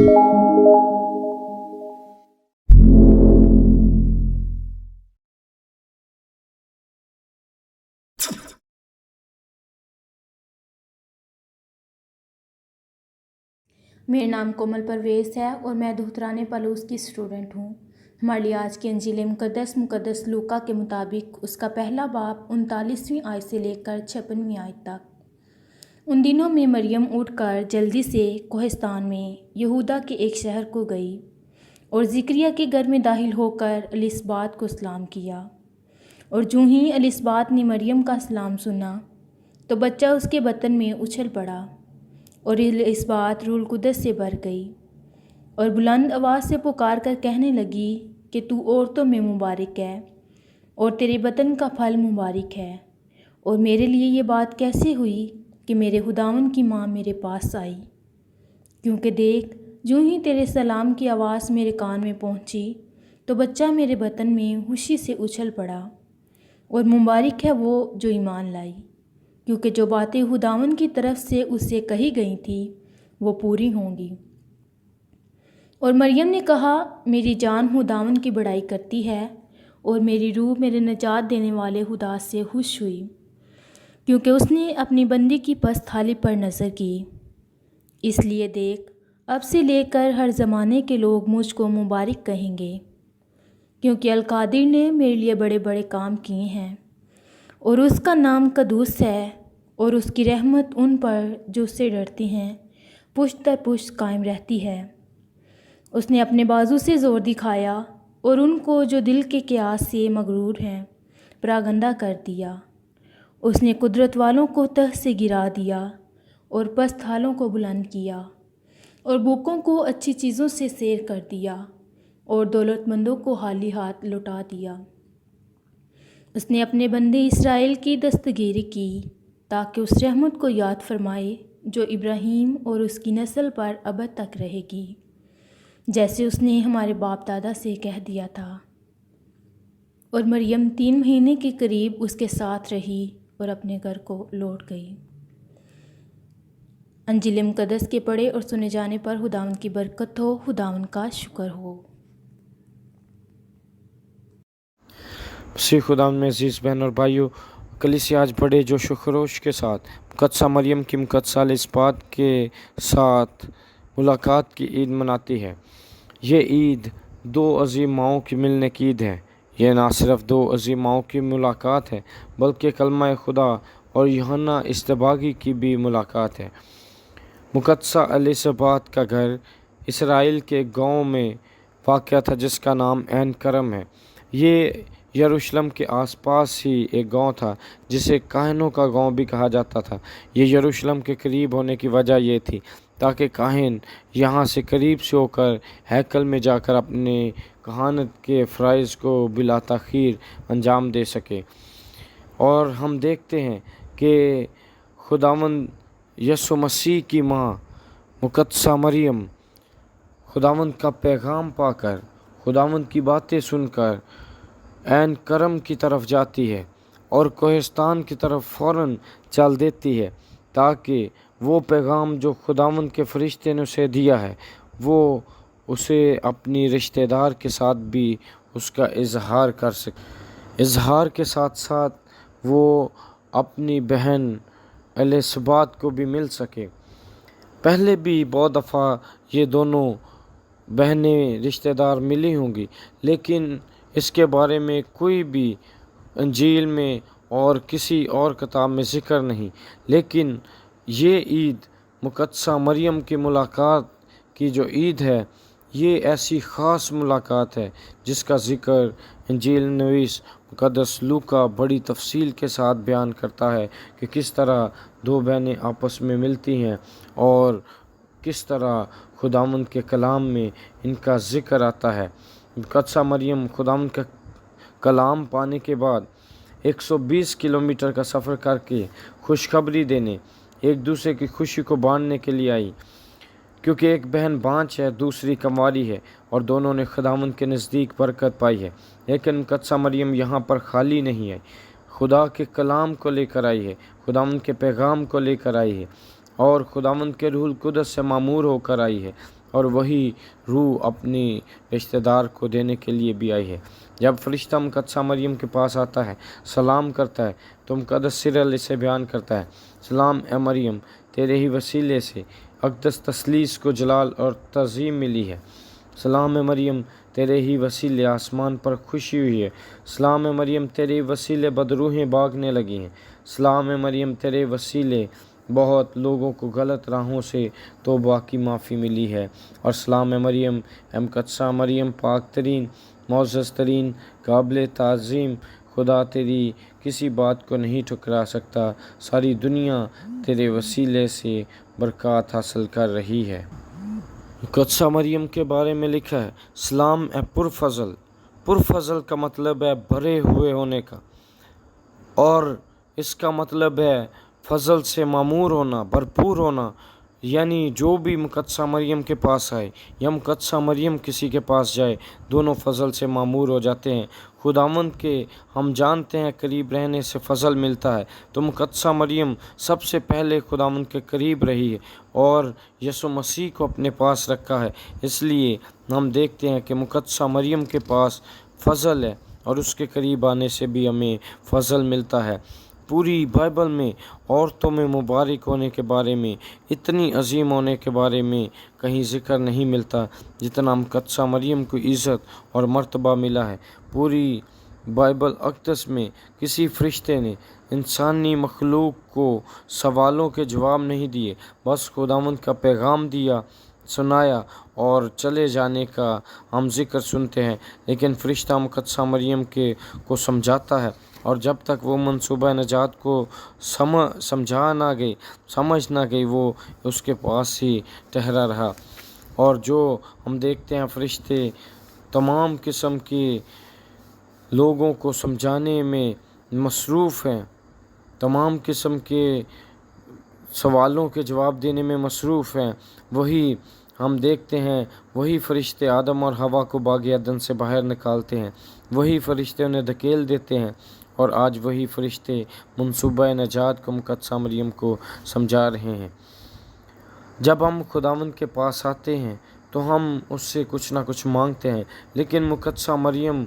میرا نام کومل پرویز ہے اور میں دہترانِ پالوس کی اسٹوڈنٹ ہوں۔ ہمارے لیے آج کی انجیل مقدس لوکا کے مطابق اس کا پہلا باب 39ویں آیت سے لے کر 56ویں آیت تک۔ ان دنوں میں مریم اٹھ کر جلدی سے کوہستان میں یہودا کے ایک شہر کو گئی اور زکریا کے گھر میں داخل ہو کر الصبات کو سلام کیا۔ اور جو ہی الصبات نے مریم کا سلام سنا تو بچہ اس کے بطن میں اچھل پڑا، اور الصبات روح القدس سے بھر گئی اور بلند آواز سے پکار کر کہنے لگی کہ تو عورتوں میں مبارک ہے اور تیرے بطن کا پھل مبارک ہے، اور میرے لیے یہ بات کیسے ہوئی کہ میرے خداوند کی ماں میرے پاس آئی، کیونکہ دیکھ جو ہی تیرے سلام کی آواز میرے کان میں پہنچی تو بچہ میرے بطن میں خوشی سے اچھل پڑا، اور مبارک ہے وہ جو ایمان لائی، کیونکہ جو باتیں خداوند کی طرف سے اس سے کہی گئی تھیں وہ پوری ہوں گی۔ اور مریم نے کہا، میری جان خداوند کی بڑائی کرتی ہے، اور میری روح میرے نجات دینے والے خدا سے خوش ہوئی، کیونکہ اس نے اپنی بندی کی پست حالی پر نظر کی۔ اس لیے دیکھ اب سے لے کر ہر زمانے کے لوگ مجھ کو مبارک کہیں گے، کیونکہ القادر نے میرے لیے بڑے بڑے کام کیے ہیں، اور اس کا نام قدوس ہے، اور اس کی رحمت ان پر جو اس سے ڈرتے ہیں پشت در پشت قائم رہتی ہے۔ اس نے اپنے بازو سے زور دکھایا اور ان کو جو دل کے قیاس سے مغرور ہیں پراگندہ کر دیا۔ اس نے قدرت والوں کو تہ سے گرا دیا اور پست حالوں کو بلند کیا، اور بھوکوں کو اچھی چیزوں سے سیر کر دیا، اور دولت مندوں کو خالی ہاتھ لوٹا دیا۔ اس نے اپنے بندے اسرائیل کی دستگیری کی تاکہ اس رحمت کو یاد فرمائے جو ابراہیم اور اس کی نسل پر ابد تک رہے گی، جیسے اس نے ہمارے باپ دادا سے کہہ دیا تھا۔ اور مریم 3 مہینے کے قریب اس کے ساتھ رہی اور اپنے گھر کو لوٹ گئی۔ انجیل مقدس کے پڑھے اور سنے جانے پر خداوند کی برکت ہو، خداوند کا شکر ہو۔ مسیح خداوند میں عزیز بہن اور بھائیو، کلیسیا آج بڑے جوش و خروش کے ساتھ مقدسہ مریم کی مقدسہ الصبات کے ساتھ ملاقات کی عید مناتی ہے۔ یہ عید 2 عظیم ماؤں کی ملنے کی عید ہے۔ یہ نہ صرف 2 عظیم ماؤں کی ملاقات ہے بلکہ کلمہ خدا اور یوحنا اصطباغی کی بھی ملاقات ہے۔ مقدسہ الصبات کا گھر اسرائیل کے گاؤں میں واقع تھا جس کا نام عین کرم ہے۔ یہ یروشلم کے آس پاس ہی ایک گاؤں تھا جسے کاہنوں کا گاؤں بھی کہا جاتا تھا۔ یہ یروشلم کے قریب ہونے کی وجہ یہ تھی تاکہ کاہن یہاں سے قریب سے ہو کر ہیکل میں جا کر اپنے کہانت کے فرائض کو بلا تاخیر انجام دے سکے۔ اور ہم دیکھتے ہیں کہ خداوند یسوع مسیح کی ماں مقدسہ مریم خداوند کا پیغام پا کر، خداوند کی باتیں سن کر عین کرم کی طرف جاتی ہے اور کوہستان کی طرف فوراً چل دیتی ہے تاکہ وہ پیغام جو خداوند کے فرشتے نے اسے دیا ہے وہ اسے اپنی رشتہ دار کے ساتھ بھی اس کا اظہار کر سکے۔ اظہار کے ساتھ ساتھ وہ اپنی بہن الصبات کو بھی مل سکے۔ پہلے بھی بہت دفعہ یہ دونوں بہنیں رشتہ دار ملی ہوں گی، لیکن اس کے بارے میں کوئی بھی انجیل میں اور کسی اور کتاب میں ذکر نہیں۔ لیکن یہ عید مقدسہ مریم کی ملاقات کی جو عید ہے، یہ ایسی خاص ملاقات ہے جس کا ذکر انجیل نویس مقدس لوکا بڑی تفصیل کے ساتھ بیان کرتا ہے کہ کس طرح 2 بہنیں آپس میں ملتی ہیں اور کس طرح خداوند کے کلام میں ان کا ذکر آتا ہے۔ مقدسہ مریم خداوند کا کلام پانے کے بعد 120 کلومیٹر کا سفر کر کے خوشخبری دینے، ایک دوسرے کی خوشی کو بانٹنے کے لیے آئی، کیونکہ ایک بہن بانجھ ہے، دوسری کنواری ہے، اور دونوں نے خداوند کے نزدیک برکت پائی ہے۔ لیکن مقدسہ مریم یہاں پر خالی نہیں ہے، خدا کے کلام کو لے کر آئی ہے، خداوند کے پیغام کو لے کر آئی ہے، اور خداوند کے روح القدس سے معمور ہو کر آئی ہے، اور وہی روح اپنی رشتہ دار کو دینے کے لیے بھی آئی ہے۔ جب فرشتہ مقدسہ مریم کے پاس آتا ہے، سلام کرتا ہے، تو مقدس سرل اسے بیان کرتا ہے: سلام اے مریم، تیرے ہی وسیلے سے اقدس تثلیث کو جلال اور تعظیم ملی ہے۔ سلام اے مریم، تیرے ہی وسیلے آسمان پر خوشی ہوئی ہے۔ سلام اے مریم، تیرے ہی وسیلے بدروحیں بھاگنے لگی ہیں۔ سلام اے مریم، تیرے وسیلے بہت لوگوں کو غلط راہوں سے توبہ کی معافی ملی ہے۔ اور سلام اے مریم، اے مقدسہ مریم، پاک ترین، معزز ترین، قابل تعظیم، خدا تیری کسی بات کو نہیں ٹھکرا سکتا۔ ساری دنیا تیرے وسیلے سے برکات حاصل کر رہی ہے۔ مقدسہ مریم کے بارے میں لکھا ہے: سلام اے پرفضل۔ پرفضل کا مطلب ہے بھرے ہوئے ہونے کا، اور اس کا مطلب ہے فضل سے معمور ہونا، بھرپور ہونا۔ یعنی جو بھی مقدسہ مریم کے پاس آئے یا مقدسہ مریم کسی کے پاس جائے، دونوں فضل سے معمور ہو جاتے ہیں۔ خداوند کے ہم جانتے ہیں قریب رہنے سے فضل ملتا ہے، تو مقدسہ مریم سب سے پہلے خداوند کے قریب رہی ہے اور یسوع مسیح کو اپنے پاس رکھا ہے۔ اس لیے ہم دیکھتے ہیں کہ مقدسہ مریم کے پاس فضل ہے، اور اس کے قریب آنے سے بھی ہمیں فضل ملتا ہے۔ پوری بائبل میں عورتوں میں مبارک ہونے کے بارے میں، اتنی عظیم ہونے کے بارے میں کہیں ذکر نہیں ملتا جتنا مقدسہ مریم کو عزت اور مرتبہ ملا ہے۔ پوری بائبل اقدس میں کسی فرشتے نے انسانی مخلوق کو سوالوں کے جواب نہیں دیے، بس خداوند کا پیغام دیا، سنایا اور چلے جانے کا ہم ذکر سنتے ہیں۔ لیکن فرشتہ مقدسہ مریم کو سمجھاتا ہے، اور جب تک وہ منصوبہ نجات کو سمجھ نہ گئی وہ اس کے پاس ہی ٹھہرا رہا۔ اور جو ہم دیکھتے ہیں فرشتے تمام قسم کے لوگوں کو سمجھانے میں مصروف ہیں، تمام قسم کے سوالوں کے جواب دینے میں مصروف ہیں، وہی ہم دیکھتے ہیں وہی فرشتے آدم اور حوا کو باغ عدن سے باہر نکالتے ہیں، وہی فرشتے انہیں دھکیل دیتے ہیں، اور آج وہی فرشتے منصوبہ نجات کو مقدسہ مریم کو سمجھا رہے ہیں۔ جب ہم خداوند کے پاس آتے ہیں تو ہم اس سے کچھ نہ کچھ مانگتے ہیں، لیکن مقدسہ مریم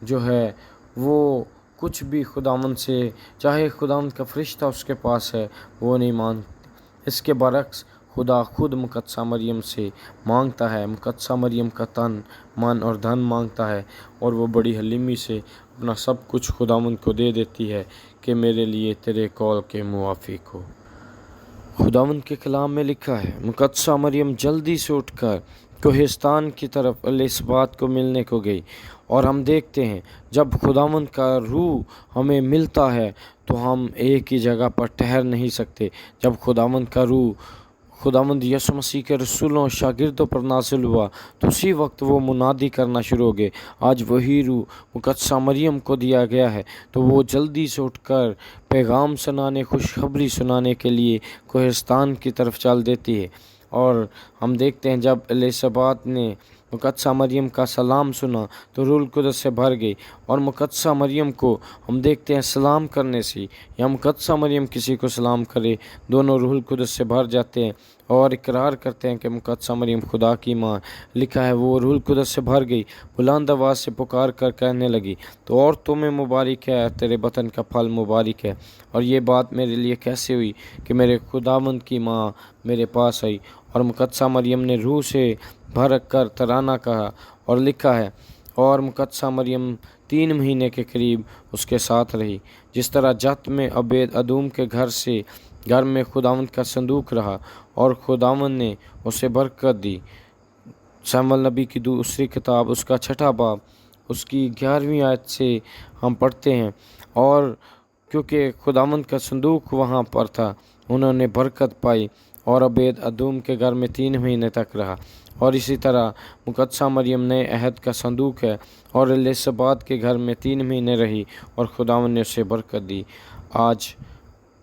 جو ہے وہ کچھ بھی خداوند سے، چاہے خداوند کا فرشتہ اس کے پاس ہے، وہ نہیں مانگتے۔ اس کے برعکس خدا خود مقدسہ مریم سے مانگتا ہے، مقدسہ مریم کا تن، من اور دھن مانگتا ہے، اور وہ بڑی حلیمی سے اپنا سب کچھ خداوند کو دے دیتی ہے کہ میرے لیے تیرے قول کے موافق ہو۔ خداوند کے کلام میں لکھا ہے: مقدسہ مریم جلدی سے اٹھ کر کوہستان کی طرف الیصابات کو ملنے کو گئی۔ اور ہم دیکھتے ہیں جب خداوند کا روح ہمیں ملتا ہے تو ہم ایک ہی جگہ پر ٹھہر نہیں سکتے۔ جب خداوند کا روح خداوند یسوع مسیح کے رسولوں اور شاگردوں پر نازل ہوا تو اسی وقت وہ منادی کرنا شروع ہو گئے۔ آج وہی روح مقدسہ مریم کو دیا گیا ہے، تو وہ جلدی سے اٹھ کر پیغام سنانے، خوشخبری سنانے کے لیے کوہستان کی طرف چل دیتی ہے۔ اور ہم دیکھتے ہیں جب الیصابات نے مقدسہ مریم کا سلام سنا تو روح القدس سے بھر گئی، اور مقدسہ مریم کو ہم دیکھتے ہیں سلام کرنے سے یا مقدسہ مریم کسی کو سلام کرے، دونوں روح القدس سے بھر جاتے ہیں اور اقرار کرتے ہیں کہ مقدسہ مریم خدا کی ماں۔ لکھا ہے وہ روح القدس سے بھر گئی، بلند آواز سے پکار کر کہنے لگی: تو عورتوں میں مبارک ہے، تیرے بطن کا پھل مبارک ہے۔ اور یہ بات میرے لیے کیسے ہوئی کہ میرے خداوند کی ماں میرے پاس آئی؟ اور مقدسہ مریم نے روح سے بھر کر ترانہ کہا، اور لکھا ہے اور مقدسہ مریم 3 مہینے کے قریب اس کے ساتھ رہی۔ جس طرح جت میں عبید ادوم کے گھر میں خداوند کا صندوق رہا اور خداوند نے اسے برکت دی۔ سموئیل نبی کی دوسری کتاب اس کا 6 باب اس کی 11ویں آیت سے ہم پڑھتے ہیں، اور کیونکہ خداوند کا صندوق وہاں پر تھا انہوں نے برکت پائی اور عبید ادوم کے گھر میں 3 مہینے تک رہا۔ اور اسی طرح مقدسہ مریم نئے عہد کا صندوق ہے اور الیصابات کے گھر میں 3 مہینے رہی اور خداوند نے اسے برکت دی۔ آج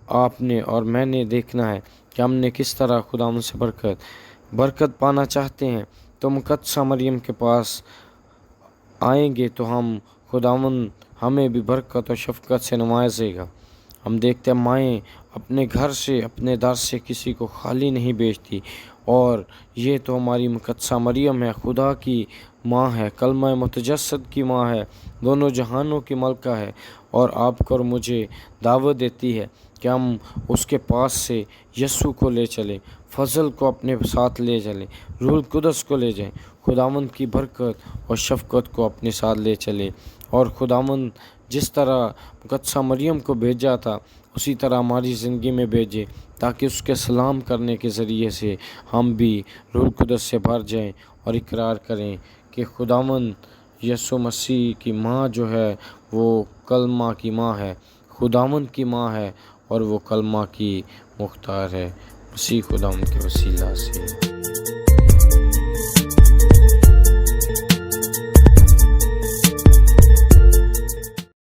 آپ نے اور میں نے دیکھنا ہے کہ ہم نے کس طرح خداوند سے برکت پانا چاہتے ہیں، تو مقدسہ مریم کے پاس آئیں گے تو خداوند ہمیں بھی برکت اور شفقت سے نوازے گا۔ ہم دیکھتے ہیں مائیں اپنے گھر سے، اپنے در سے کسی کو خالی نہیں بھیجتی، اور یہ تو ہماری مقدسہ مریم ہے، خدا کی ماں ہے، کلمہ متجسد کی ماں ہے، دونوں جہانوں کی ملکہ ہے، اور آپ کو اور مجھے دعوت دیتی ہے کہ ہم اس کے پاس سے یسوع کو لے چلیں، فضل کو اپنے ساتھ لے چلیں، روح القدس کو لے جائیں، خداوند کی برکت اور شفقت کو اپنے ساتھ لے چلیں، اور خداوند جس طرح مقدسہ مریم کو بھیجا تھا اسی طرح ہماری زندگی میں بھیجے، تاکہ اس کے سلام کرنے کے ذریعے سے ہم بھی روح القدس سے بھر جائیں اور اقرار کریں کہ خداوند یسوع مسیح کی ماں جو ہے وہ کلمہ کی ماں ہے، خداوند کی ماں ہے، اور وہ کلمہ کی مختار ہے، مسیح خداوند کے وسیلہ سے۔